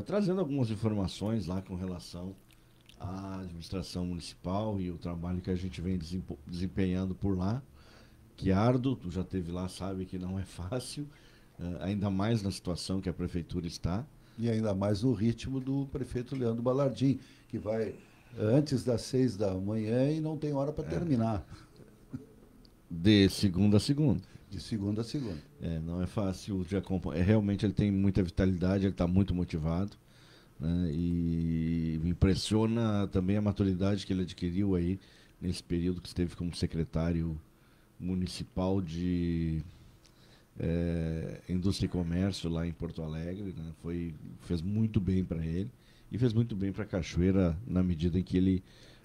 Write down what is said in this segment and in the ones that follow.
trazendo algumas informações lá com relação à administração municipal e o trabalho que a gente vem desempenhando por lá, que é árduo, tu já esteve lá, sabe que não é fácil, ainda mais na situação que a prefeitura está. E ainda mais no ritmo do prefeito Leandro Balardim, que vai antes das 6 da manhã e não tem hora para terminar, De segunda a segunda. de segunda a segunda. Não é fácil de acompanhar. Realmente ele tem muita vitalidade, ele está muito motivado, né? E me impressiona também a maturidade que ele adquiriu aí nesse período que esteve como secretário municipal de Indústria e Comércio lá em Porto Alegre, né? Fez muito bem para ele e fez muito bem para Cachoeira na medida em que ele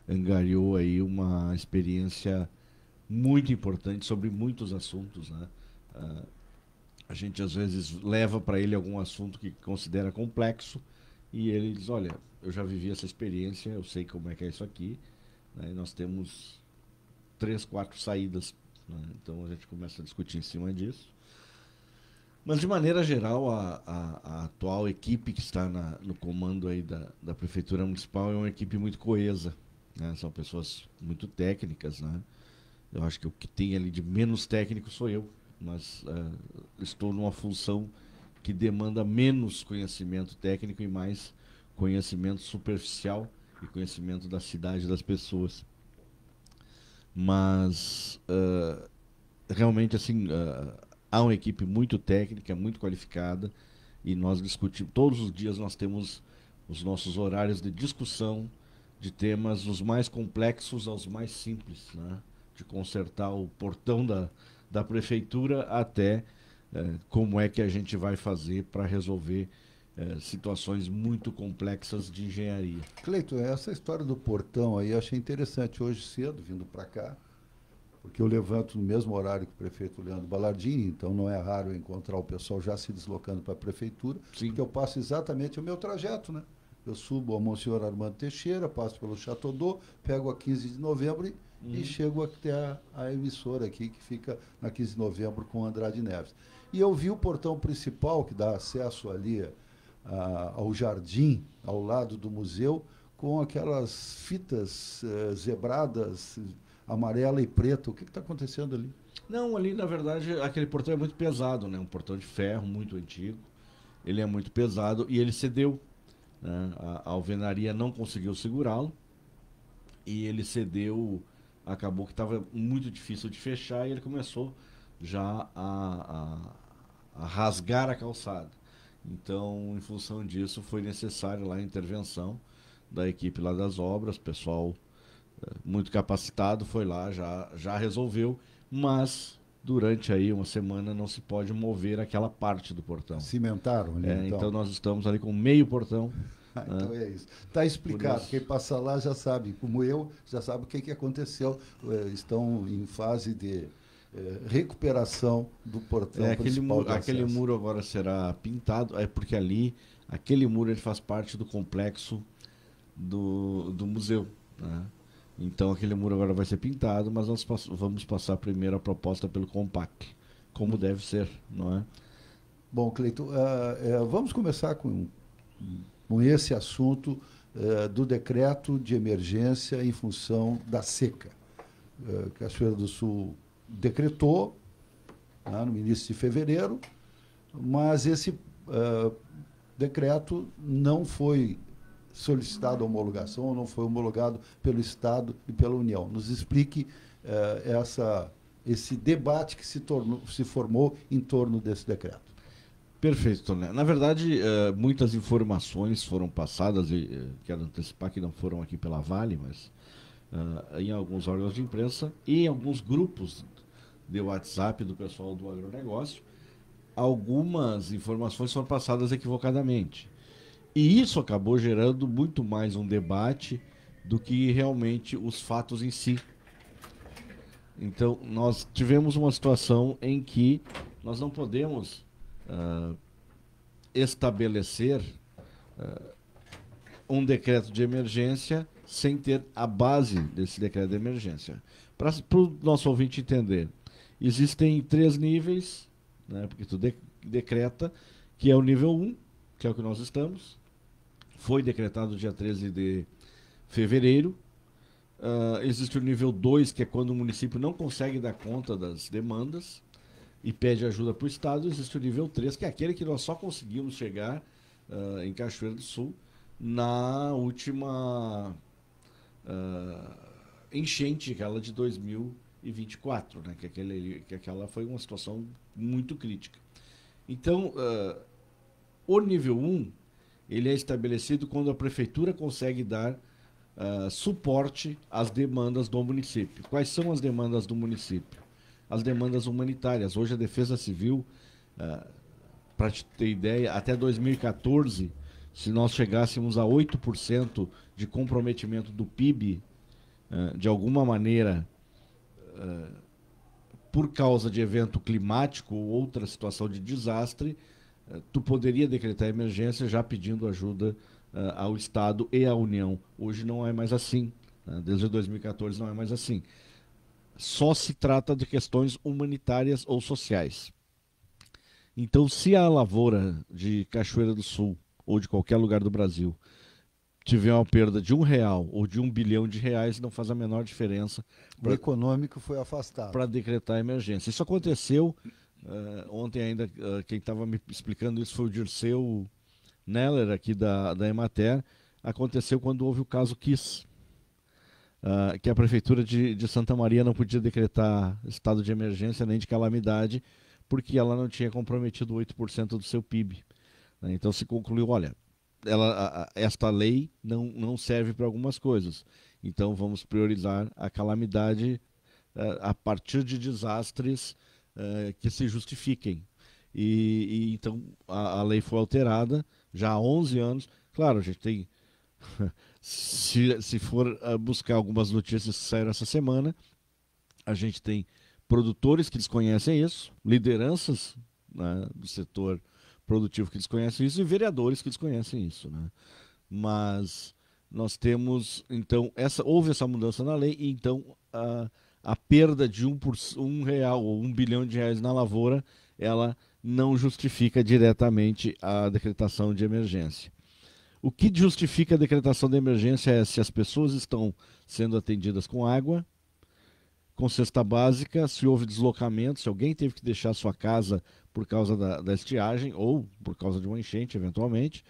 angariou aí uma experiência muito importante sobre muitos assuntos, né? Ah, a gente às vezes leva para ele algum assunto que considera complexo e ele diz, olha, eu já vivi essa experiência, eu sei como é que é isso aqui, né? E nós temos 3, 4 saídas, né? Então a gente começa a discutir em cima disso. Mas de maneira geral, a atual equipe que está no comando aí da Prefeitura Municipal é uma equipe muito coesa, né? São pessoas muito técnicas, né? Eu acho que o que tem ali de menos técnico sou eu, mas estou numa função que demanda menos conhecimento técnico e mais conhecimento superficial e conhecimento da cidade das pessoas. Mas realmente assim há uma equipe muito técnica, muito qualificada e nós discutimos todos os dias. Nós temos os nossos horários de discussão de temas dos mais complexos aos mais simples, né? De consertar o portão da prefeitura até como é que a gente vai fazer para resolver situações muito complexas de engenharia. Cleiton, essa história do portão aí eu achei interessante hoje cedo, vindo para cá, porque eu levanto no mesmo horário que o prefeito Leandro Balardim, então não é raro eu encontrar o pessoal já se deslocando para a prefeitura, Sim. porque eu passo exatamente o meu trajeto, né? Eu subo ao Monsenhor Armando Teixeira, passo pelo Chateaudoux, pego a 15 de novembro e chego até a emissora aqui, que fica na 15 de novembro com Andrade Neves. E eu vi o portão principal, que dá acesso ali ao jardim, ao lado do museu, com aquelas fitas zebradas, amarela e preta. O que está acontecendo ali? Não, ali na verdade aquele portão é muito pesado, né? Um portão de ferro muito antigo. Ele é muito pesado e ele cedeu, né? A alvenaria não conseguiu segurá-lo e ele cedeu. Acabou que estava muito difícil de fechar e ele começou já a rasgar a calçada. Então, em função disso, foi necessário lá a intervenção da equipe lá das obras, pessoal muito capacitado foi lá, já resolveu, mas durante aí uma semana não se pode mover aquela parte do portão. Cimentaram ali, então nós estamos ali com meio portão. Então é isso. Está explicado. Quem passa lá já sabe, como eu, já sabe o que aconteceu. Estão em fase de recuperação do portão principal. Aquele muro agora será pintado, porque ali, aquele muro ele faz parte do complexo do museu, né? Então aquele muro agora vai ser pintado, mas nós vamos passar primeiro a proposta pelo Compac, como deve ser, não é? Bom, Cleiton, vamos começar com esse assunto do decreto de emergência em função da seca. Cachoeira do Sul decretou, né, no início de fevereiro, mas esse decreto não foi solicitado a homologação, não foi homologado pelo Estado e pela União. Nos explique esse debate que se formou em torno desse decreto. Perfeito, Toné. Na verdade, muitas informações foram passadas, e quero antecipar que não foram aqui pela Vale, mas em alguns órgãos de imprensa e em alguns grupos de WhatsApp do pessoal do agronegócio. Algumas informações foram passadas equivocadamente. E isso acabou gerando muito mais um debate do que realmente os fatos em si. Então, nós tivemos uma situação em que nós não podemos estabelecer um decreto de emergência sem ter a base desse decreto de emergência. Para o nosso ouvinte entender, existem 3 níveis, né, porque tu decreta, que é o nível 1, que é o que nós estamos. Foi decretado dia 13 de fevereiro. Existe o nível 2, que é quando o município não consegue dar conta das demandas e pede ajuda para o Estado. Existe o nível 3, que é aquele que nós só conseguimos chegar em Cachoeira do Sul na última enchente, aquela de 2024, né? que aquela foi uma situação muito crítica. Então, o nível 1, ele é estabelecido quando a prefeitura consegue dar suporte às demandas do município. Quais são as demandas do município? As demandas humanitárias. Hoje a Defesa Civil, para te ter ideia, até 2014, se nós chegássemos a 8% de comprometimento do PIB, de alguma maneira, por causa de evento climático ou outra situação de desastre, tu poderia decretar emergência já pedindo ajuda ao Estado e à União. Hoje não é mais assim, né? Desde 2014 não é mais assim. Só se trata de questões humanitárias ou sociais. Então, se a lavoura de Cachoeira do Sul ou de qualquer lugar do Brasil tiver uma perda de R$1 ou de R$1 bilhão, não faz a menor diferença. O econômico foi afastado. Para decretar emergência. Isso aconteceu ontem ainda, quem estava me explicando isso foi o Dirceu Neller, aqui da Emater. Aconteceu quando houve o caso Kiss, que a Prefeitura de Santa Maria não podia decretar estado de emergência nem de calamidade, porque ela não tinha comprometido 8% do seu PIB. Então se concluiu, olha, esta lei não serve para algumas coisas, então vamos priorizar a calamidade a partir de desastres que se justifiquem. E então a lei foi alterada já há 11 anos. Claro, a gente tem, se for buscar algumas notícias que saíram essa semana, a gente tem produtores que desconhecem isso, lideranças, né, do setor produtivo que desconhecem isso e vereadores que desconhecem isso, né? Mas nós temos, então, houve essa mudança na lei e então a perda de R$1 ou R$1 bilhão na lavoura, ela não justifica diretamente a decretação de emergência. O que justifica a decretação de emergência é se as pessoas estão sendo atendidas com água, com cesta básica, se houve deslocamento, se alguém teve que deixar sua casa por causa da estiagem ou por causa de uma enchente, eventualmente,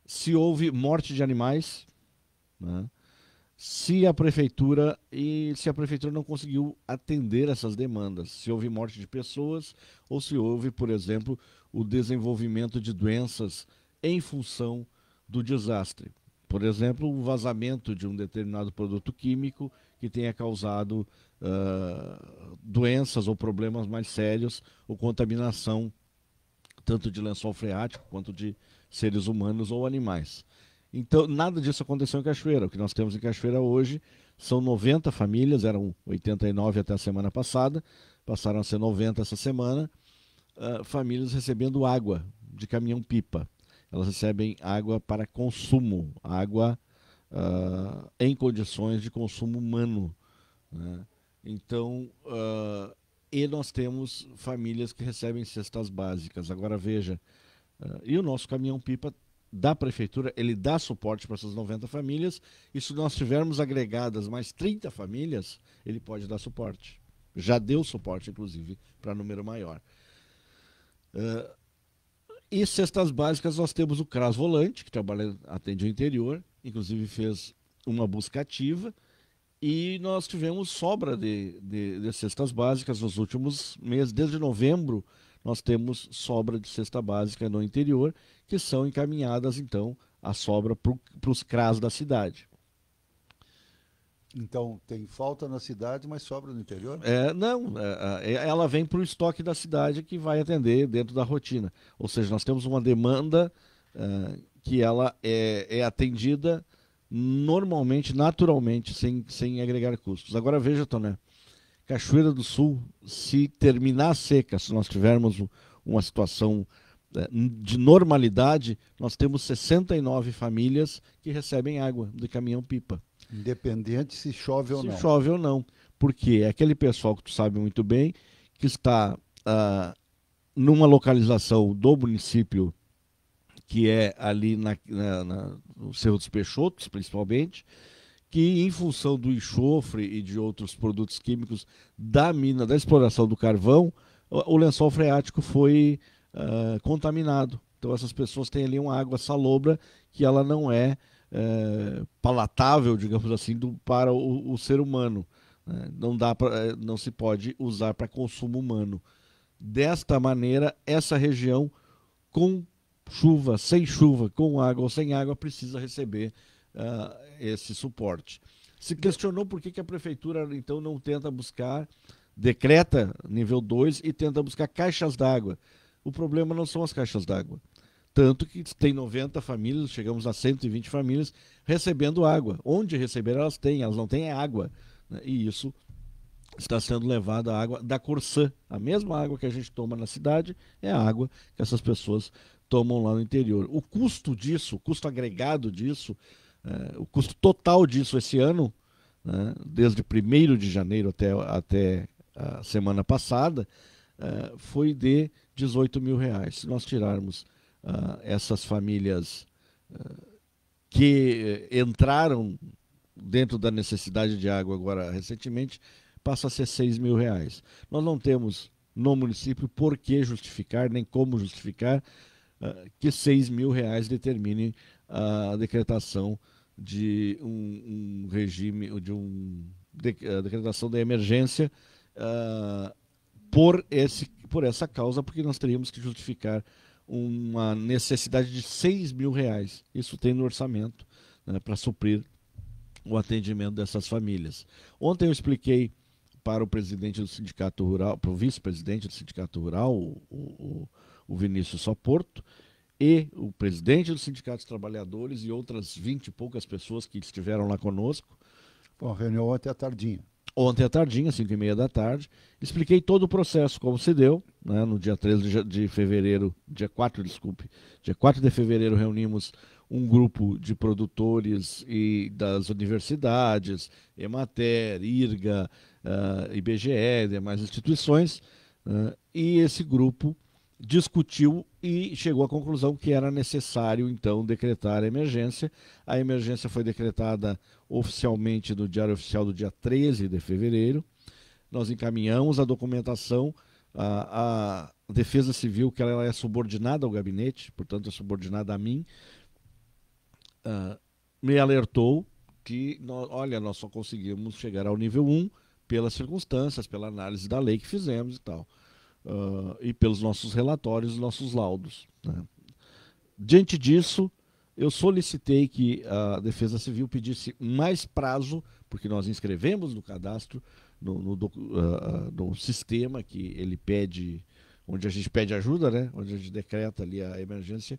se houve morte de animais, né? Se a prefeitura não conseguiu atender essas demandas, se houve morte de pessoas ou se houve, por exemplo, o desenvolvimento de doenças em função do desastre. Por exemplo, o vazamento de um determinado produto químico que tenha causado doenças ou problemas mais sérios, ou contaminação tanto de lençol freático quanto de seres humanos ou animais. Então, nada disso aconteceu em Cachoeira. O que nós temos em Cachoeira hoje são 90 famílias, eram 89 até a semana passada, passaram a ser 90 essa semana, famílias recebendo água de caminhão-pipa. Elas recebem água para consumo, água em condições de consumo humano, né? Então, e nós temos famílias que recebem cestas básicas. Agora veja, e o nosso caminhão-pipa da prefeitura, ele dá suporte para essas 90 famílias, e se nós tivermos agregadas mais 30 famílias, ele pode dar suporte. Já deu suporte, inclusive, para número maior. E cestas básicas, nós temos o CRAS Volante, que atende o interior, inclusive fez uma busca ativa, e nós tivemos sobra de cestas básicas nos últimos meses. Desde novembro, nós temos sobra de cesta básica no interior, que são encaminhadas, então, a sobra para os CRAS da cidade. Então, tem falta na cidade, mas sobra no interior? Ela vem para o estoque da cidade, que vai atender dentro da rotina. Ou seja, nós temos uma demanda que ela é atendida normalmente, naturalmente, sem agregar custos. Agora veja, Toné, Cachoeira do Sul, se terminar a seca, se nós tivermos uma situação de normalidade, nós temos 69 famílias que recebem água de caminhão-pipa. Independente se chove ou não. Se chove ou não. Porque é aquele pessoal que tu sabe muito bem, que está numa localização do município que é ali no Cerro dos Peixotos, principalmente, que em função do enxofre e de outros produtos químicos da mina, da exploração do carvão, o lençol freático foi contaminado. Então essas pessoas têm ali uma água salobra que ela não é palatável, digamos assim, para o ser humano. Né? Não se pode usar para consumo humano. Desta maneira, essa região, com chuva, sem chuva, com água ou sem água, precisa receber esse suporte. Se questionou por que a prefeitura então não tenta buscar, decreta nível 2 e tenta buscar caixas d'água. O problema não são as caixas d'água. Tanto que tem 90 famílias, chegamos a 120 famílias recebendo água. Onde receber elas têm, elas não têm água. Né? E isso está sendo levado a água da Corsã. A mesma água que a gente toma na cidade é a água que essas pessoas tomam lá no interior. O custo disso, o custo agregado disso, o custo total disso esse ano, né, desde 1º de janeiro até a semana passada, foi de R$18 mil. Se nós tirarmos essas famílias que entraram dentro da necessidade de água agora recentemente, passa a ser R$6 mil. Nós não temos no município por que justificar, nem como justificar que R$6 mil determine a decretação de um regime, a decretação da emergência por essa causa, porque nós teríamos que justificar uma necessidade de R$6 mil. Isso tem no orçamento, né, para suprir o atendimento dessas famílias. Ontem eu expliquei para o presidente do Sindicato Rural, para o vice-presidente do Sindicato Rural, o Vinícius Soporto, e o presidente do Sindicato dos Trabalhadores e outras 20 e poucas pessoas que estiveram lá conosco. Foi uma reunião ontem à tardinha. Ontem à tardinha, 5h30 da tarde, expliquei todo o processo, como se deu, né, no dia 13 de fevereiro, dia 4 de fevereiro reunimos um grupo de produtores e das universidades, Emater, IRGA, IBGE, demais instituições, e esse grupo discutiu e chegou à conclusão que era necessário, então, decretar a emergência. A emergência foi decretada oficialmente no Diário Oficial do dia 13 de fevereiro. Nós encaminhamos a documentação. A Defesa Civil, que ela é subordinada ao gabinete, portanto é subordinada a mim, me alertou que, nós só conseguimos chegar ao nível 1 pelas circunstâncias, pela análise da lei que fizemos e tal. E pelos nossos relatórios, nossos laudos. Né? Diante disso, eu solicitei que a Defesa Civil pedisse mais prazo, porque nós inscrevemos no cadastro, no sistema que ele pede, onde a gente pede ajuda, né? Onde a gente decreta ali a emergência,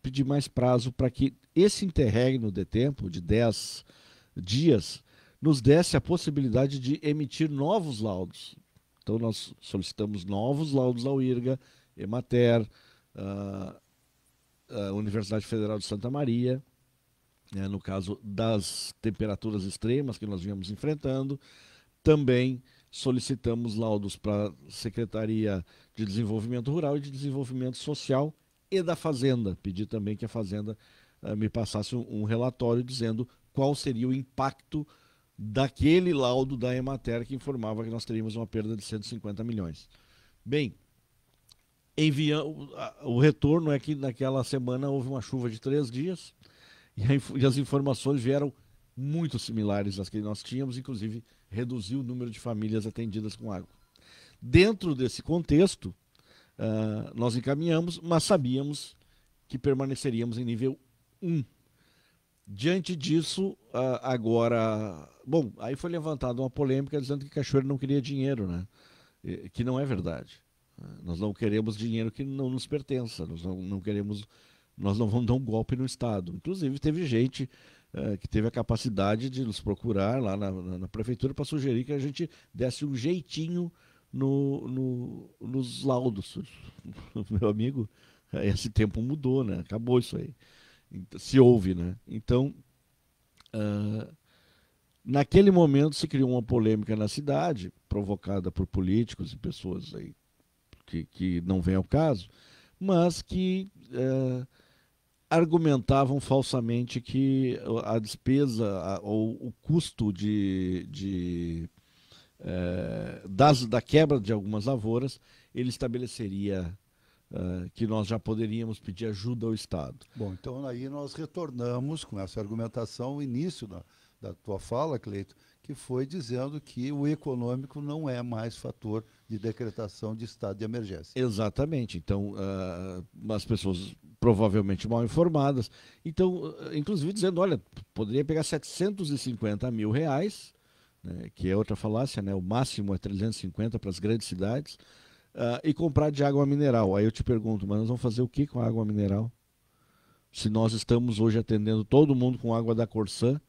pedir mais prazo para que esse interregno de tempo, de 10 dias, nos desse a possibilidade de emitir novos laudos. Então nós solicitamos novos laudos ao IRGA, Emater, a Universidade Federal de Santa Maria, no caso das temperaturas extremas que nós viemos enfrentando. Também solicitamos laudos para a Secretaria de Desenvolvimento Rural e de Desenvolvimento Social e da Fazenda. Pedi também que a Fazenda me passasse um relatório dizendo qual seria o impacto daquele laudo da Emater que informava que nós teríamos uma perda de 150 milhões. Bem, o retorno é que naquela semana houve uma chuva de 3 dias e as informações vieram muito similares às que nós tínhamos, inclusive reduziu o número de famílias atendidas com água. Dentro desse contexto, nós encaminhamos, mas sabíamos que permaneceríamos em nível 1. Diante disso, agora... Bom, aí foi levantada uma polêmica dizendo que Cachoeira não queria dinheiro, né? Que não é verdade. Nós não queremos dinheiro que não nos pertença. Nós não vamos dar um golpe no Estado. Inclusive, teve gente que teve a capacidade de nos procurar lá na prefeitura para sugerir que a gente desse um jeitinho nos laudos. Meu amigo, esse tempo mudou, né? Acabou isso aí. Se houve, né? Então, naquele momento se criou uma polêmica na cidade, provocada por políticos e pessoas aí que não vem ao caso, mas que argumentavam falsamente que a despesa ou o custo da quebra de algumas lavouras, ele estabeleceria que nós já poderíamos pedir ajuda ao Estado. Bom, então aí nós retornamos com essa argumentação o início da tua fala, Cleito, que foi dizendo que o econômico não é mais fator de decretação de estado de emergência. Exatamente. Então, as pessoas provavelmente mal informadas, então, inclusive dizendo, olha, poderia pegar 750 mil reais, né, que é outra falácia, né, o máximo é 350 para as grandes cidades, e comprar de água mineral. Aí eu te pergunto, mas nós vamos fazer o que com a água mineral? Se nós estamos hoje atendendo todo mundo com água da Corsã,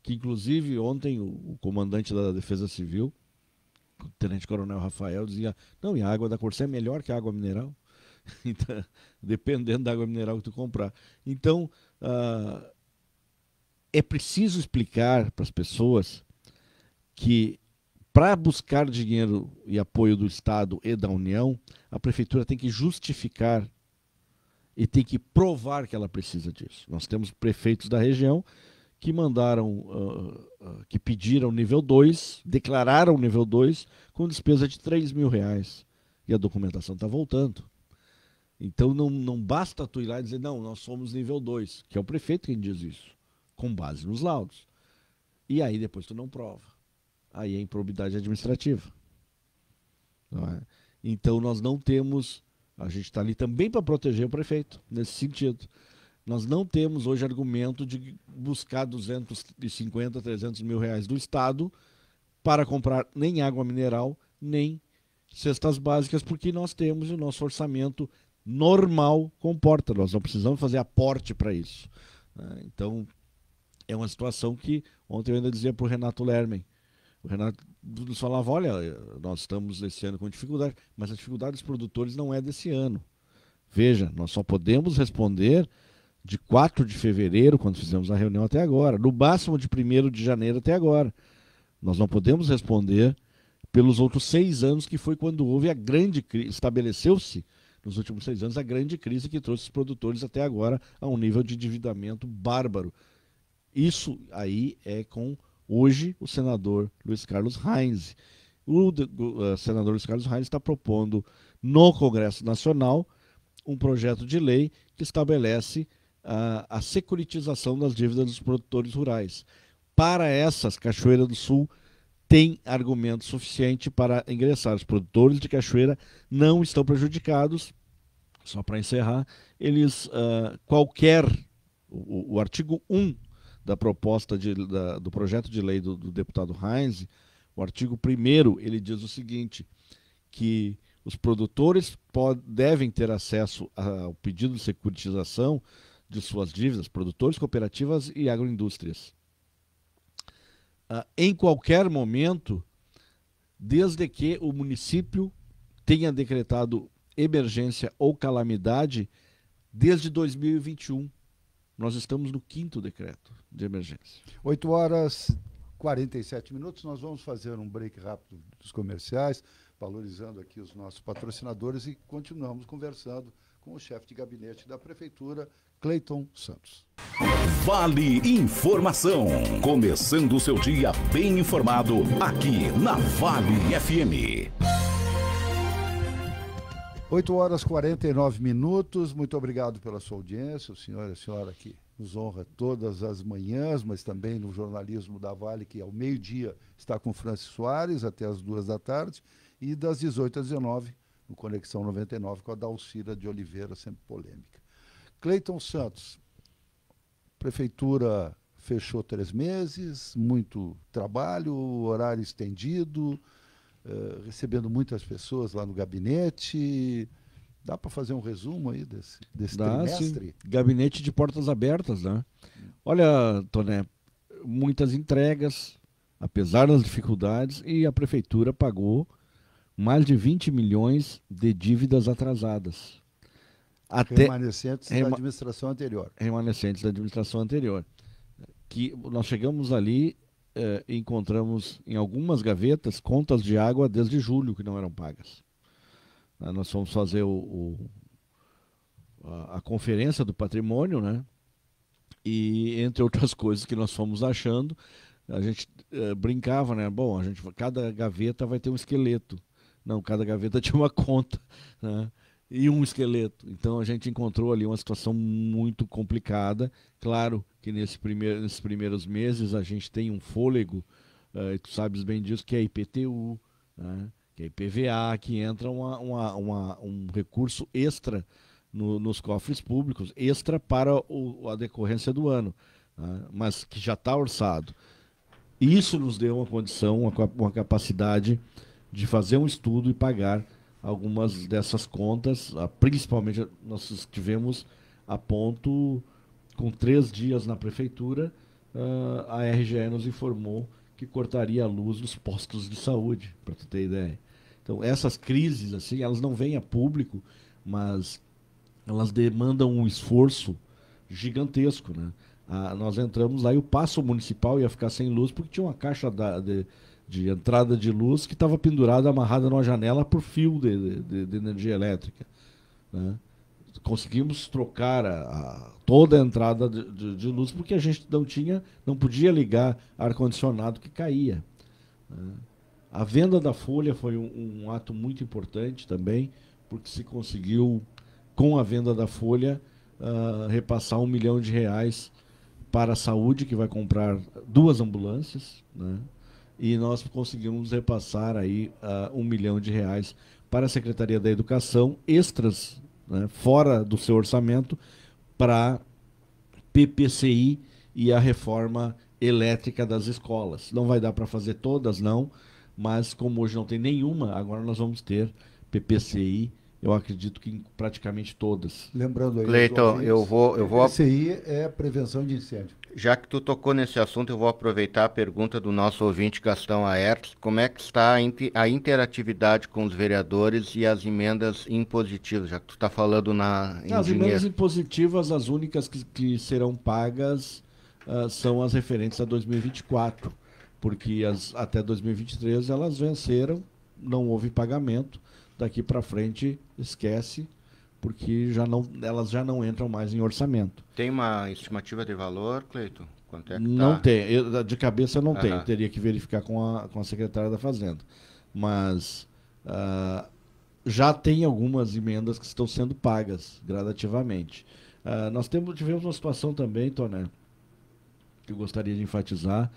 que inclusive ontem o comandante da Defesa Civil, o tenente-coronel Rafael, dizia, não, e a água da Corsã é melhor que a água mineral. Então, dependendo da água mineral que tu comprar. Então, é preciso explicar para as pessoas que para buscar dinheiro e apoio do Estado e da União, a Prefeitura tem que justificar e tem que provar que ela precisa disso. Nós temos prefeitos da região que mandaram, que pediram nível 2, declararam nível 2 com despesa de R$3.000. E a documentação está voltando. Então não basta tu ir lá e dizer, não, nós somos nível 2, que é o prefeito quem diz isso, com base nos laudos. E aí depois tu não prova. Aí é improbidade administrativa. Não é? Então nós não temos, a gente está ali também para proteger o prefeito, nesse sentido. Nós não temos hoje argumento de buscar 250, 300 mil reais do Estado para comprar nem água mineral, nem cestas básicas, porque nós temos o nosso orçamento normal comporta. Nós não precisamos fazer aporte para isso. Então, é uma situação que ontem eu ainda dizia para o Renato Lermen. O Renato nos falava, olha, nós estamos esse ano com dificuldade, mas a dificuldade dos produtores não é desse ano. Veja, nós só podemos responder de 4 de fevereiro, quando fizemos a reunião até agora, no máximo de 1º de janeiro até agora. Nós não podemos responder pelos outros 6 anos, que foi quando houve a grande crise, estabeleceu-se nos últimos 6 anos a grande crise que trouxe os produtores até agora a um nível de endividamento bárbaro. Isso aí é com, hoje, o senador Luiz Carlos Reins. O senador Luiz Carlos Reins está propondo no Congresso Nacional um projeto de lei que estabelece a securitização das dívidas dos produtores rurais. Para essas, Cachoeira do Sul tem argumento suficiente para ingressar. Os produtores de Cachoeira não estão prejudicados. Só para encerrar, eles o artigo 1 da proposta do projeto de lei do deputado Reins, o artigo 1º, ele diz o seguinte, que os produtores devem ter acesso ao pedido de securitização de suas dívidas, produtores, cooperativas e agroindústrias. Em qualquer momento, desde que o município tenha decretado emergência ou calamidade desde 2021. Nós estamos no 5º decreto de emergência. 8h47, nós vamos fazer um break rápido dos comerciais, valorizando aqui os nossos patrocinadores e continuamos conversando com o chefe de gabinete da Prefeitura, Cleiton Santos. Vale Informação. Começando o seu dia bem informado aqui na Vale FM. 8h49, muito obrigado pela sua audiência, o senhor e a senhora que nos honra todas as manhãs, mas também no jornalismo da Vale, que ao meio-dia está com Francis Soares, até as 14h, e das 18 às 19h, no Conexão 99, com a Dalcira de Oliveira, sempre polêmica. Cleiton Santos, Prefeitura fechou 3 meses, muito trabalho, horário estendido, recebendo muitas pessoas lá no gabinete. Dá para fazer um resumo aí desse trimestre? Sim. Gabinete de portas abertas, né? Olha, Toné, muitas entregas, apesar das dificuldades, e a Prefeitura pagou mais de 20 milhões de dívidas atrasadas. Remanescentes da administração anterior. Remanescentes da administração anterior. Que nós chegamos ali e encontramos em algumas gavetas contas de água desde julho que não eram pagas. Nós fomos fazer a conferência do patrimônio, né? E entre outras coisas que nós fomos achando, a gente brincava, né? Bom, cada gaveta vai ter um esqueleto. Não, cada gaveta tinha uma conta, né? E um esqueleto. Então a gente encontrou ali uma situação muito complicada. Claro que nesses primeiros meses a gente tem um fôlego, e tu sabes bem disso, que é a IPTU, né? Que é a IPVA, que entra um recurso extra nos cofres públicos, extra para a decorrência do ano, né? Mas que já está orçado. Isso nos deu uma condição, uma capacidade de fazer um estudo e pagar algumas dessas contas, principalmente nós estivemos a ponto, com 3 dias na prefeitura, a RGE nos informou que cortaria a luz nos postos de saúde, para tu ter ideia. Então, essas crises, assim, elas não vêm a público, mas elas demandam um esforço gigantesco, né? Nós entramos lá e o paço municipal ia ficar sem luz porque tinha uma caixa de entrada de luz que estava pendurada, amarrada numa janela por fio de energia elétrica, né? Conseguimos trocar toda a entrada de luz porque a gente não podia ligar ar-condicionado que caía, né? A venda da folha foi um ato muito importante também, porque se conseguiu, com a venda da folha, repassar R$1 milhão para a saúde, que vai comprar 2 ambulâncias, né? E nós conseguimos repassar aí R$1 milhão para a Secretaria da Educação, extras, né, fora do seu orçamento, para PPCI e a reforma elétrica das escolas. Não vai dar para fazer todas, não, mas como hoje não tem nenhuma, agora nós vamos ter PPCI, eu acredito que em praticamente todas. Lembrando aí, Cleiton, eu vou... PPCI é prevenção de incêndio. Já que tu tocou nesse assunto, eu vou aproveitar a pergunta do nosso ouvinte Gastão Aertes. Como é que está a interatividade com os vereadores e as emendas impositivas, já que tu está falando em as dinheiro? Emendas impositivas, as únicas que serão pagas são as referentes a 2024, porque até 2023 elas venceram, não houve pagamento. Daqui para frente, esquece, porque elas já não entram mais em orçamento. Tem uma estimativa de valor, Cleiton? Quanto é que não tem, de cabeça eu não tenho, Aham. teria que verificar com a secretária da Fazenda. Mas já tem algumas emendas que estão sendo pagas gradativamente. Nós tivemos uma situação também, Toné, que eu gostaria de enfatizar,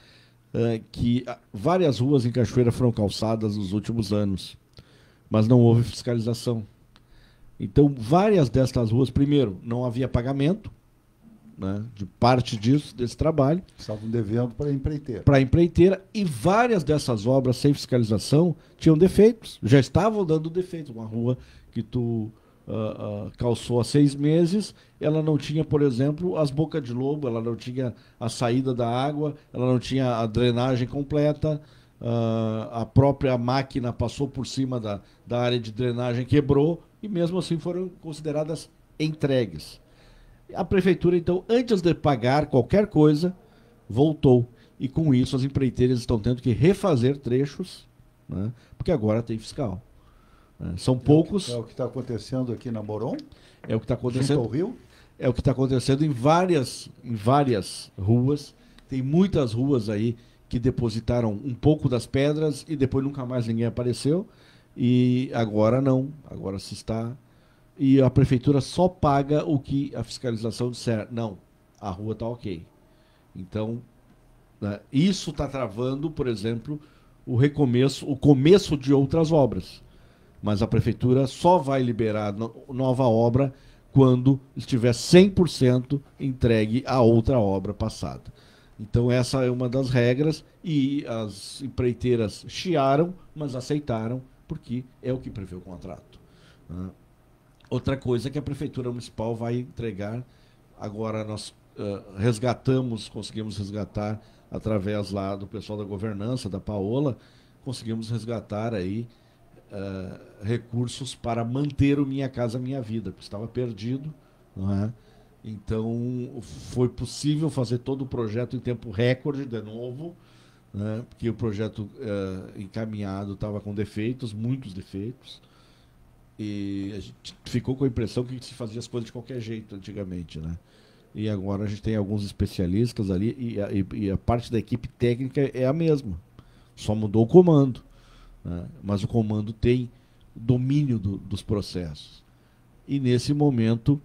que várias ruas em Cachoeira foram calçadas nos últimos anos, mas não houve fiscalização. Então, várias destas ruas, primeiro, não havia pagamento, né, de parte desse trabalho. Estavam devendo para a empreiteira. Para a empreiteira, e várias dessas obras sem fiscalização tinham defeitos, já estavam dando defeitos. Uma rua que tu calçou há 6 meses, ela não tinha, por exemplo, as bocas de lobo, ela não tinha a saída da água, ela não tinha a drenagem completa, a própria máquina passou por cima da área de drenagem, quebrou, e mesmo assim foram consideradas entregues. A prefeitura, então, antes de pagar qualquer coisa, voltou. E com isso as empreiteiras estão tendo que refazer trechos, né, porque agora tem fiscal. São poucos. É o que está acontecendo aqui na Moron? É o que está acontecendo. Junto ao Rio? É o que está acontecendo em várias ruas. Tem muitas ruas aí que depositaram um pouco das pedras e depois nunca mais ninguém apareceu. E agora não. Agora se está... E a prefeitura só paga o que a fiscalização disser. Não, a rua está ok. Então, né, isso está travando, por exemplo, o começo de outras obras. Mas a prefeitura só vai liberar nova obra quando estiver 100% entregue a outra obra passada. Então essa é uma das regras e as empreiteiras chiaram, mas aceitaram, porque é o que prevê o contrato. Outra coisa que a Prefeitura Municipal vai entregar, agora nós conseguimos resgatar através lá do pessoal da governança, da Paola, conseguimos resgatar aí recursos para manter o Minha Casa Minha Vida, porque estava perdido, não é? Então foi possível fazer todo o projeto em tempo recorde de novo, né? Porque o projeto encaminhado estava com defeitos, muitos defeitos, E a gente ficou com a impressão que se fazia as coisas de qualquer jeito antigamente, né? E agora a gente tem alguns especialistas ali e a parte da equipe técnica é a mesma. Só mudou o comando, né? Mas o comando tem domínio dos processos. E nesse momento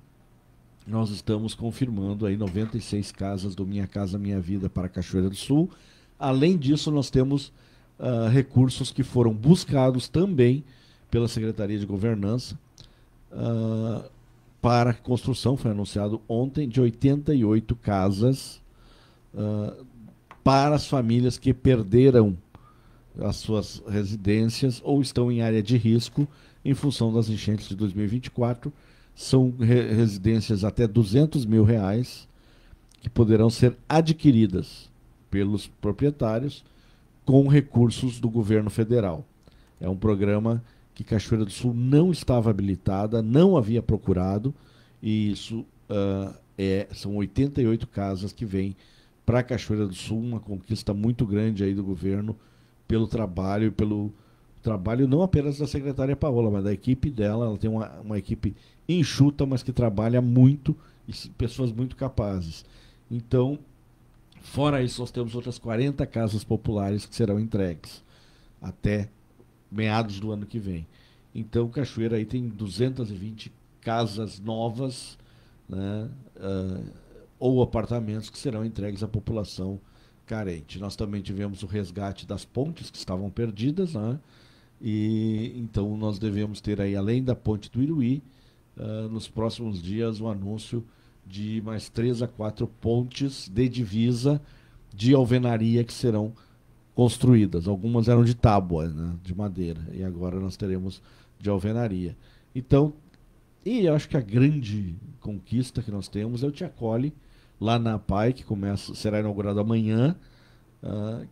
nós estamos confirmando aí 96 casas do Minha Casa Minha Vida para Cachoeira do Sul. Além disso, nós temos recursos que foram buscados também pela Secretaria de Governança para a construção, foi anunciado ontem, de 88 casas para as famílias que perderam as suas residências ou estão em área de risco em função das enchentes de 2024. São residências até R$200 mil que poderão ser adquiridas pelos proprietários com recursos do governo federal. É um programa que Cachoeira do Sul não estava habilitada, não havia procurado, e isso são 88 casas que vêm para Cachoeira do Sul, uma conquista muito grande aí do governo pelo trabalho não apenas da secretária Paola, mas da equipe dela. Ela tem uma equipe enxuta, mas que trabalha muito e pessoas muito capazes. Então, fora isso, nós temos outras 40 casas populares que serão entregues até meados do ano que vem. Então, Cachoeira aí tem 220 casas novas, né, ou apartamentos que serão entregues à população carente. Nós também tivemos o resgate das pontes que estavam perdidas, né, e então nós devemos ter aí, além da ponte do Iruí, nos próximos dias, o anúncio de mais 3 a 4 pontes de divisa de alvenaria que serão construídas. Algumas eram de tábua, né, de madeira, e agora nós teremos de alvenaria. Então, e eu acho que a grande conquista que nós temos é o Te Acolhe, lá na APAI, que será inaugurado amanhã,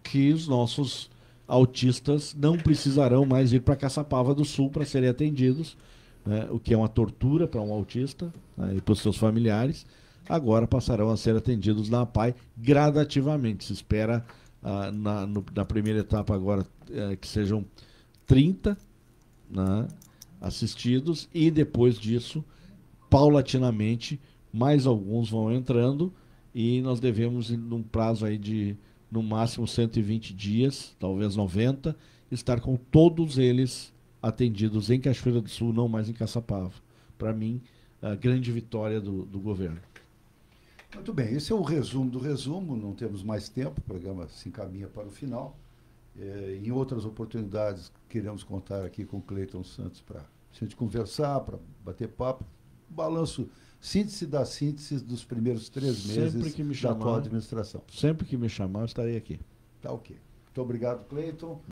que os nossos autistas não precisarão mais ir para Caçapava do Sul para serem atendidos, né, o que é uma tortura para um autista, né, e para os seus familiares. Agora passarão a ser atendidos na APAI gradativamente. Se espera na primeira etapa agora que sejam 30, né, assistidos, e depois disso, paulatinamente, mais alguns vão entrando, e nós devemos, num prazo aí de no máximo 120 dias, talvez 90, estar com todos eles atendidos em Cachoeira do Sul, não mais em Caçapava. Para mim, a grande vitória do governo. Muito bem, esse é o resumo do resumo, não temos mais tempo, o programa se encaminha para o final. Em outras oportunidades, queremos contar aqui com o Cleiton Santos para a gente conversar, para bater papo, balanço, síntese das sínteses dos primeiros 3 meses da atual administração. Sempre que me chamar, eu estarei aqui. Tá ok. Muito obrigado, Cleiton.